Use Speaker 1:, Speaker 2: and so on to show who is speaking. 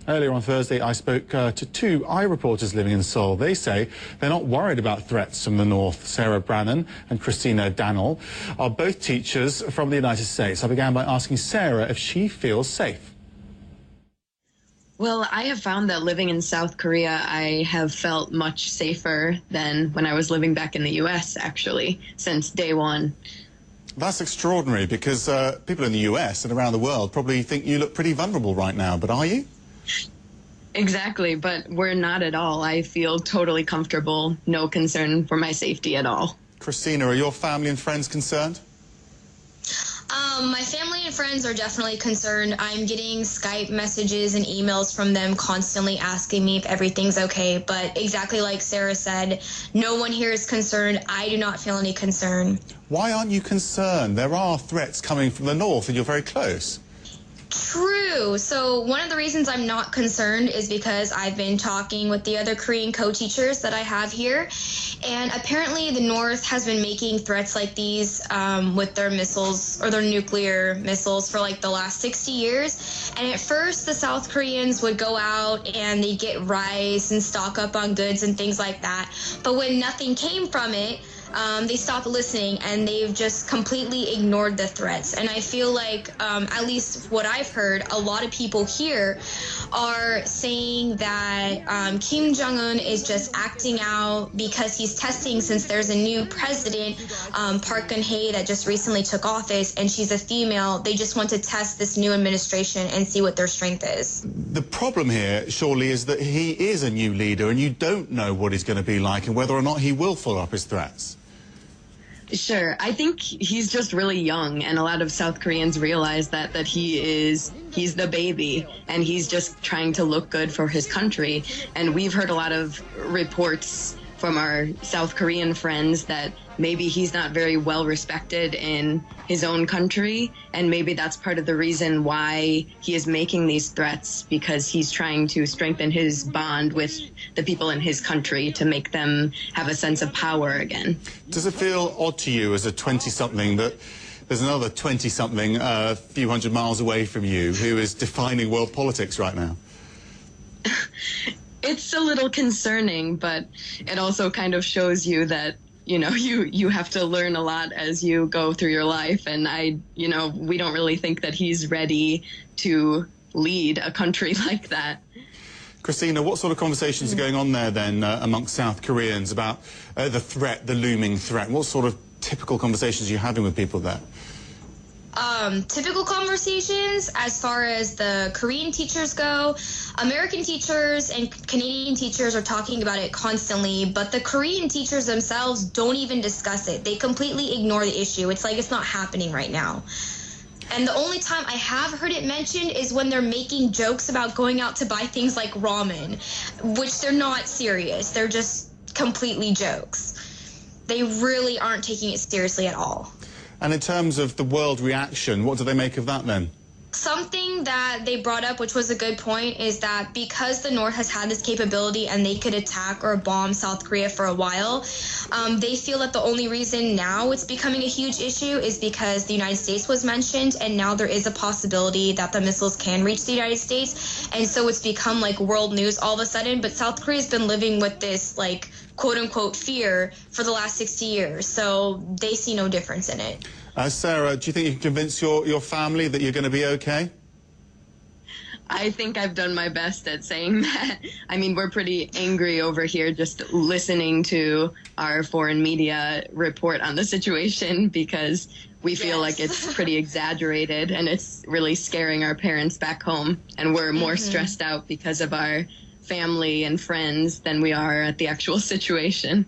Speaker 1: Earlier on Thursday, I spoke to two iReporters living in Seoul. They say they're not worried about threats from the north. Sarah Brannan and Christina Dannel are both teachers from the United States. I began by asking Sarah if she feels safe.
Speaker 2: Well, I have found that living in South Korea, I have felt much safer than when I was living back in the U.S., actually, since day one.
Speaker 1: That's extraordinary because people in the US and around the world probably think you look pretty vulnerable right now, but are you?
Speaker 2: Exactly, but we're not at all. I feel totally comfortable, no concern for my safety at all.
Speaker 1: Christina, are your family and friends concerned?
Speaker 3: My family and friends are definitely concerned. I'm getting Skype messages and emails from them constantly asking me if everything's okay. But exactly like Sarah said, no one here is concerned. I do not feel any concern.
Speaker 1: Why aren't you concerned? There are threats coming from the north and you're very close.
Speaker 3: True. So one of the reasons I'm not concerned is because I've been talking with the other Korean co-teachers that I have here. And apparently the North has been making threats like these with their missiles or their nuclear missiles for like the last 60 years. And at first the South Koreans would go out and they'd get rice and stock up on goods and things like that. But when nothing came from it, they stopped listening and they've just completely ignored the threats. And I feel like, at least what I've heard, a lot of people here are saying that Kim Jong-un is just acting out because he's testing, since there's a new president, Park Geun-hye, that just recently took office, and she's a female. They just want to test this new administration and see what their strength is.
Speaker 1: The problem here, surely, is that he is a new leader and you don't know what he's going to be like and whether or not he will follow up his threats.
Speaker 2: Sure. I think he's just really young, and a lot of South Koreans realize that he's the baby, and he's just trying to look good for his country. And we've heard a lot of reports from our South Korean friends that maybe he's not very well respected in his own country, and maybe that's part of the reason why he is making these threats, because he's trying to strengthen his bond with the people in his country to make them have a sense of power again.
Speaker 1: Does it feel odd to you as a 20-something that there's another 20-something a few hundred miles away from you who is defining world politics right now?
Speaker 2: It's a little concerning, but it also kind of shows you that, you know, you have to learn a lot as you go through your life. And we don't really think that he's ready to lead a country like that.
Speaker 1: Christina, what sort of conversations are going on there then amongst South Koreans about the threat, the looming threat? What sort of typical conversations are you having with people there?
Speaker 3: Typical conversations as far as the Korean teachers go. American teachers and Canadian teachers are talking about it constantly, but the Korean teachers themselves don't even discuss it. They completely ignore the issue. It's like it's not happening right now. And the only time I have heard it mentioned is when they're making jokes about going out to buy things like ramen, which they're not serious. They're just completely jokes. They really aren't taking it seriously at all.
Speaker 1: And in terms of the world reaction, what do they make of that then?
Speaker 3: Something that they brought up, which was a good point, is that because the North has had this capability and they could attack or bomb South Korea for a while, they feel that the only reason now it's becoming a huge issue is because the United States was mentioned, and now there is a possibility that the missiles can reach the United States. And so it's become like world news all of a sudden. But South Korea's been living with this, like, quote-unquote fear for the last 60 years, so they see no difference in it.
Speaker 1: Sarah, do you think you can convince your family that you're going to be okay?
Speaker 2: I think I've done my best at saying that. I mean, we're pretty angry over here just listening to our foreign media report on the situation, because we feel like it's pretty exaggerated and it's really scaring our parents back home, and we're more stressed out because of our family and friends than we are at the actual situation.